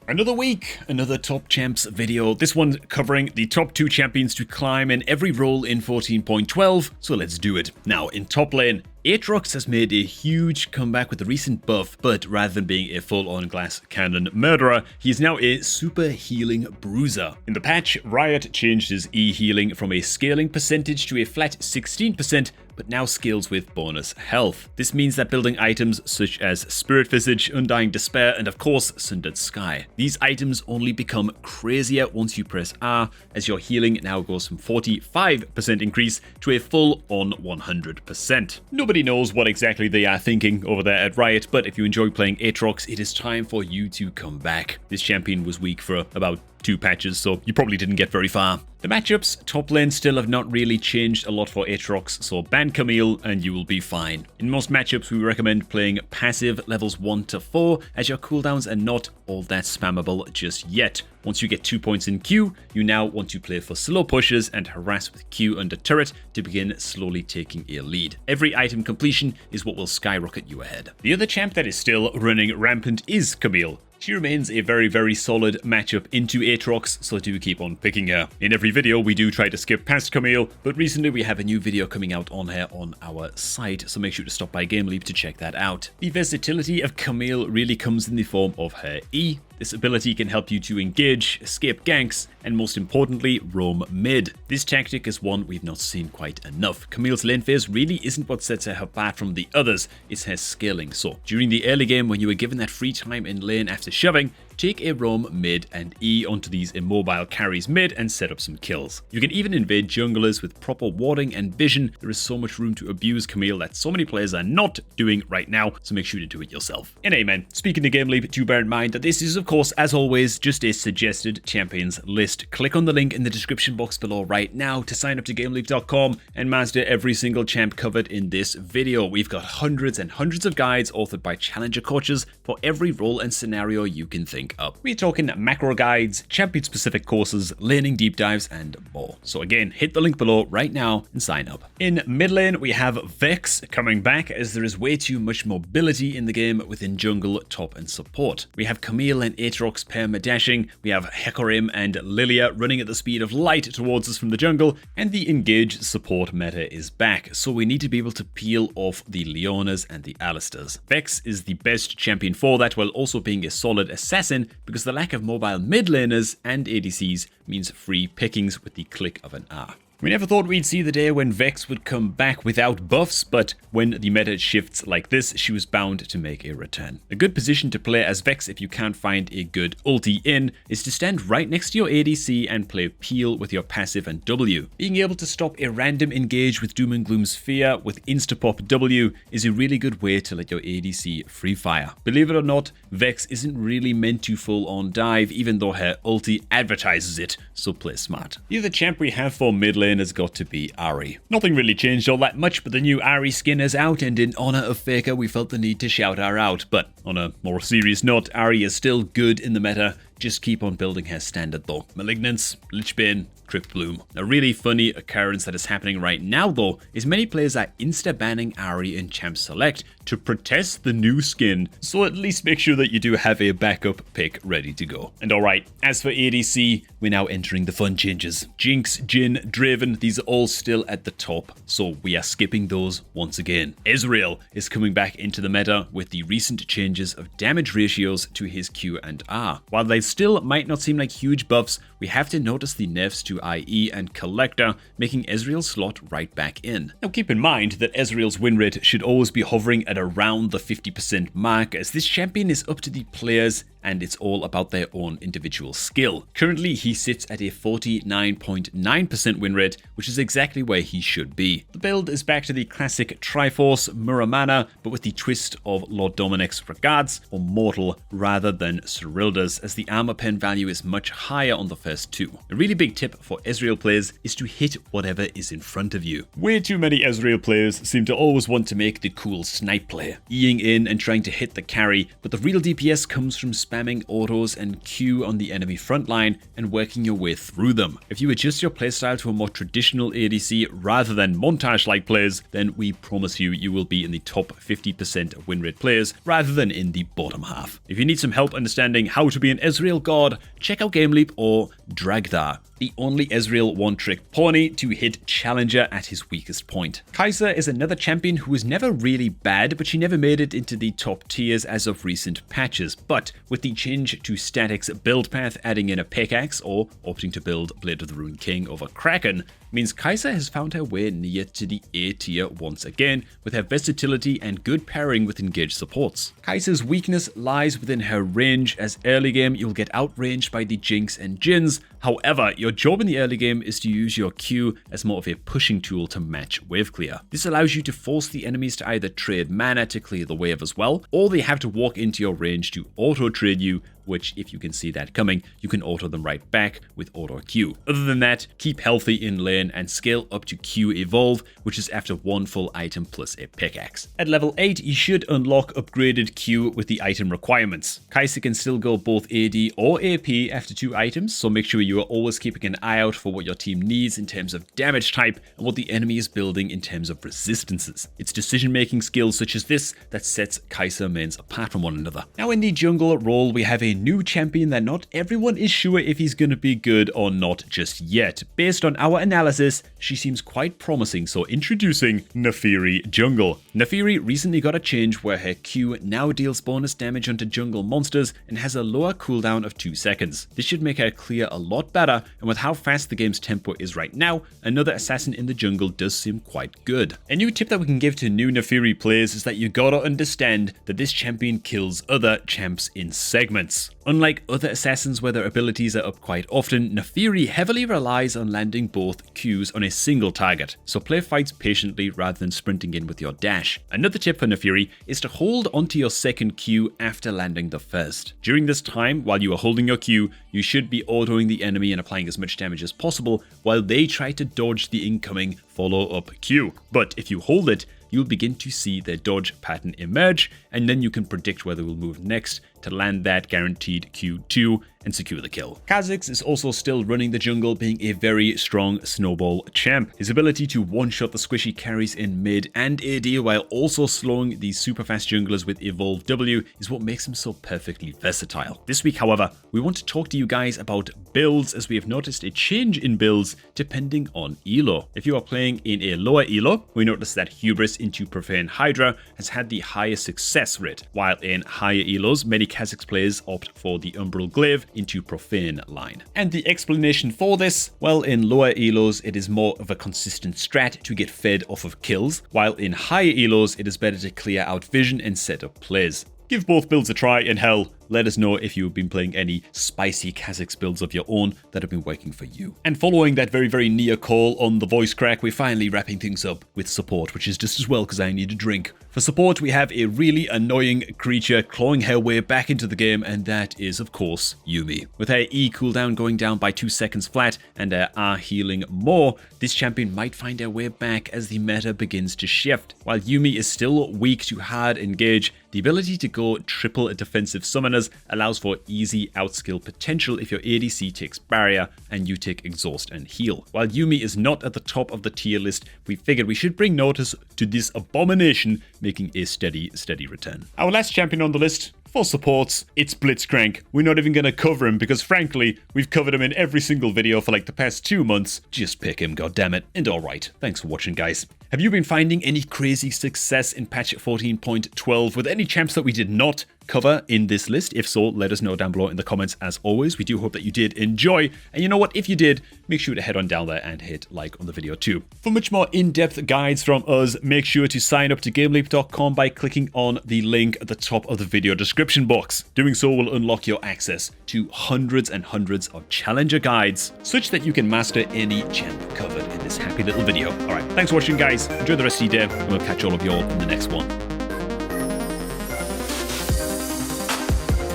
Another week, another Top Champs video. This one covering the top 2 champions to climb in every role in 14.12, so let's do it. Now, in top lane, Aatrox has made a huge comeback with the recent buff, but rather than being a full-on glass cannon murderer, he is now a super healing bruiser. In the patch, Riot changed his E healing from a scaling percentage to a flat 16%, but now scales with bonus health. This means that building items such as Spirit Visage, Undying Despair, and of course Sundered Sky. These items only become crazier once you press R, as your healing now goes from 45% increase to a full-on 100%. Nobody knows what exactly they are thinking over there at Riot, but if you enjoy playing Aatrox, it is time for you to come back. This champion was weak for about 2 patches, so you probably didn't get very far. The matchups, top lane still have not really changed a lot for Aatrox, so ban Camille and you will be fine. In most matchups, we recommend playing passive levels 1 to 4, as your cooldowns are not all that spammable just yet. Once you get 2 points in Q, you now want to play for slow pushes and harass with Q under turret to begin slowly taking a lead. Every item completion is what will skyrocket you ahead. The other champ that is still running rampant is Camille. She remains a very solid matchup into Aatrox, so do keep on picking her. In every video, we do try to skip past Camille, but recently we have a new video coming out on her on our site, so make sure to stop by GameLeap to check that out. The versatility of Camille really comes in the form of her E. This ability can help you to engage, escape ganks, and most importantly, roam mid. This tactic is one we've not seen quite enough. Camille's lane phase really isn't what sets her apart from the others, it's her scaling. So, during the early game when you were given that free time in lane after shoving, take a roam mid and E onto these immobile carries mid and set up some kills. You can even invade junglers with proper warding and vision. There is so much room to abuse Camille that so many players are not doing right now, so make sure to do it yourself. And amen. Speaking to GameLeap, do bear in mind that this is of course, as always, just a suggested champions list. Click on the link in the description box below right now to sign up to GameLeap.com and master every single champ covered in this video. We've got hundreds and hundreds of guides authored by challenger coaches for every role and scenario you can think up. We're talking macro guides, champion-specific courses, laning deep dives, and more. So again, hit the link below right now and sign up. In mid lane, we have Vex coming back, as there is way too much mobility in the game within jungle, top, and support. We have Camille and Aatrox perma-dashing, we have Hecarim and Lilia running at the speed of light towards us from the jungle, and the engage support meta is back, so we need to be able to peel off the Leonas and the Alistairs. Vex is the best champion for that, while also being a solid assassin, because the lack of mobile mid laners and ADCs means free pickings with the click of an R. We never thought we'd see the day when Vex would come back without buffs, but when the meta shifts like this, she was bound to make a return. A good position to play as Vex if you can't find a good ulti in is to stand right next to your ADC and play peel with your passive and W. Being able to stop a random engage with Doom and Gloom's Fear with insta-pop W is a really good way to let your ADC free fire. Believe it or not, Vex isn't really meant to full-on dive, even though her ulti advertises it, so play smart. The other champ we have for mid lane has got to be Ahri. Nothing really changed all that much, but the new Ahri skin is out, and in honor of Faker, we felt the need to shout her out. But on a more serious note, Ahri is still good in the meta. Just keep on building her standard though. Malignance, Lichbane, Crypt Bloom. A really funny occurrence that is happening right now though is many players are insta-banning Ahri in Champs Select to protest the new skin, so at least make sure that you do have a backup pick ready to go. And alright, as for ADC, we're now entering the fun changes. Jinx, Jhin, Draven, these are all still at the top, so we are skipping those once again. Ezreal is coming back into the meta with the recent changes of damage ratios to his Q and R. While they still might not seem like huge buffs, we have to notice the nerfs to IE and Collector, making Ezreal slot right back in. Now keep in mind that Ezreal's win rate should always be hovering at around the 50% mark, as this champion is up to the players and it's all about their own individual skill. Currently, he sits at a 49.9% win rate, which is exactly where he should be. The build is back to the classic Triforce Muramana, but with the twist of Lord Dominic's Regards, or Mortal, rather than Cyrilda's, as the armor pen value is much higher on the first two. A really big tip for Ezreal players is to hit whatever is in front of you. Way too many Ezreal players seem to always want to make the cool snipe play, eing in and trying to hit the carry, but the real DPS comes from spamming autos and Q on the enemy front line and working your way through them. If you adjust your playstyle to a more traditional ADC rather than montage-like plays, then we promise you will be in the top 50% of win rate players rather than in the bottom half. If you need some help understanding how to be an Ezreal Ezreal God, check out GameLeap or Dragdar, the only Ezreal one-trick pony to hit Challenger at his weakest point. Kai'Sa is another champion who was never really bad, but she never made it into the top tiers as of recent patches. But with the change to Static's build path, adding in a pickaxe or opting to build Blade of the Ruined King over Kraken, means Kai'Sa has found her way near to the A tier once again, with her versatility and good pairing with engaged supports. Kai'Sa's weakness lies within her range, as early game you'll get outranged by the Jinx and Jins. However, your job in the early game is to use your Q as more of a pushing tool to match wave clear. This allows you to force the enemies to either trade mana to clear the wave as well, or they have to walk into your range to auto-trade you, which, if you can see that coming, you can auto them right back with auto Q. Other than that, keep healthy in lane and scale up to Q evolve, which is after one full item plus a pickaxe. At level 8, you should unlock upgraded Q with the item requirements. Kai'Sa can still go both AD or AP after 2 items, so make sure you are always keeping an eye out for what your team needs in terms of damage type and what the enemy is building in terms of resistances. It's decision-making skills such as this that sets Kai'Sa mains apart from one another. Now in the jungle role, we have a new champion that not everyone is sure if he's going to be good or not just yet. Based on our analysis, she seems quite promising, so introducing Naafiri Jungle. Naafiri recently got a change where her Q now deals bonus damage onto jungle monsters and has a lower cooldown of 2 seconds. This should make her clear a lot better, and with how fast the game's tempo is right now, another assassin in the jungle does seem quite good. A new tip that we can give to new Naafiri players is that you gotta understand that this champion kills other champs in segments. Unlike other assassins where their abilities are up quite often, Naafiri heavily relies on landing both Qs on a single target, so play fights patiently rather than sprinting in with your dash. Another tip for Naafiri is to hold onto your second Q after landing the first. During this time, while you are holding your Q, you should be autoing the enemy and applying as much damage as possible while they try to dodge the incoming follow-up Q. But if you hold it, you'll begin to see their dodge pattern emerge, and then you can predict where they will move next to land that guaranteed Q2 and secure the kill. Kha'Zix is also still running the jungle, being a very strong snowball champ. His ability to one-shot the squishy carries in mid and AD while also slowing these super fast junglers with Evolve W is what makes him so perfectly versatile. This week, however, we want to talk to you guys about builds, as we have noticed a change in builds depending on elo. If you are playing in a lower elo, we noticed that Hubris into Profane Hydra has had the highest success rate, while in higher elos, many Kha'Zix players opt for the Umbral Glaive into Profane line. And the explanation for this, well, in lower elos it is more of a consistent strat to get fed off of kills, while in higher elos it is better to clear out vision and set up plays. Give both builds a try, and hell, let us know if you've been playing any spicy Kha'Zix builds of your own that have been working for you. And following that very near call on the voice crack, we're finally wrapping things up with support, which is just as well because I need a drink. For support, we have a really annoying creature clawing her way back into the game, and that is, of course, Yuumi. With her E cooldown going down by 2 seconds flat and her R healing more, this champion might find her way back as the meta begins to shift. While Yuumi is still weak to hard engage, the ability to go triple defensive summoners allows for easy outskill potential if your ADC takes barrier and you take exhaust and heal. While Yuumi is not at the top of the tier list, we figured we should bring notice to this abomination making a steady return. Our last champion on the list for supports, it's Blitzcrank. We're not even going to cover him because frankly, we've covered him in every single video for like the past 2 months. Just pick him, goddammit. And alright, thanks for watching, guys. Have you been finding any crazy success in patch 14.12 with any champs that we did not cover in this list? If so, let us know down below in the comments. As always, we do hope that you did enjoy. And you know what? If you did, make sure to head on down there and hit like on the video too. For much more in-depth guides from us, make sure to sign up to GameLeap.com by clicking on the link at the top of the video description box. Doing so will unlock your access to hundreds and hundreds of challenger guides, such that you can master any champ covered in this happy little video. Alright, thanks for watching, guys. Enjoy the rest of your day, and we'll catch all of you all in the next one.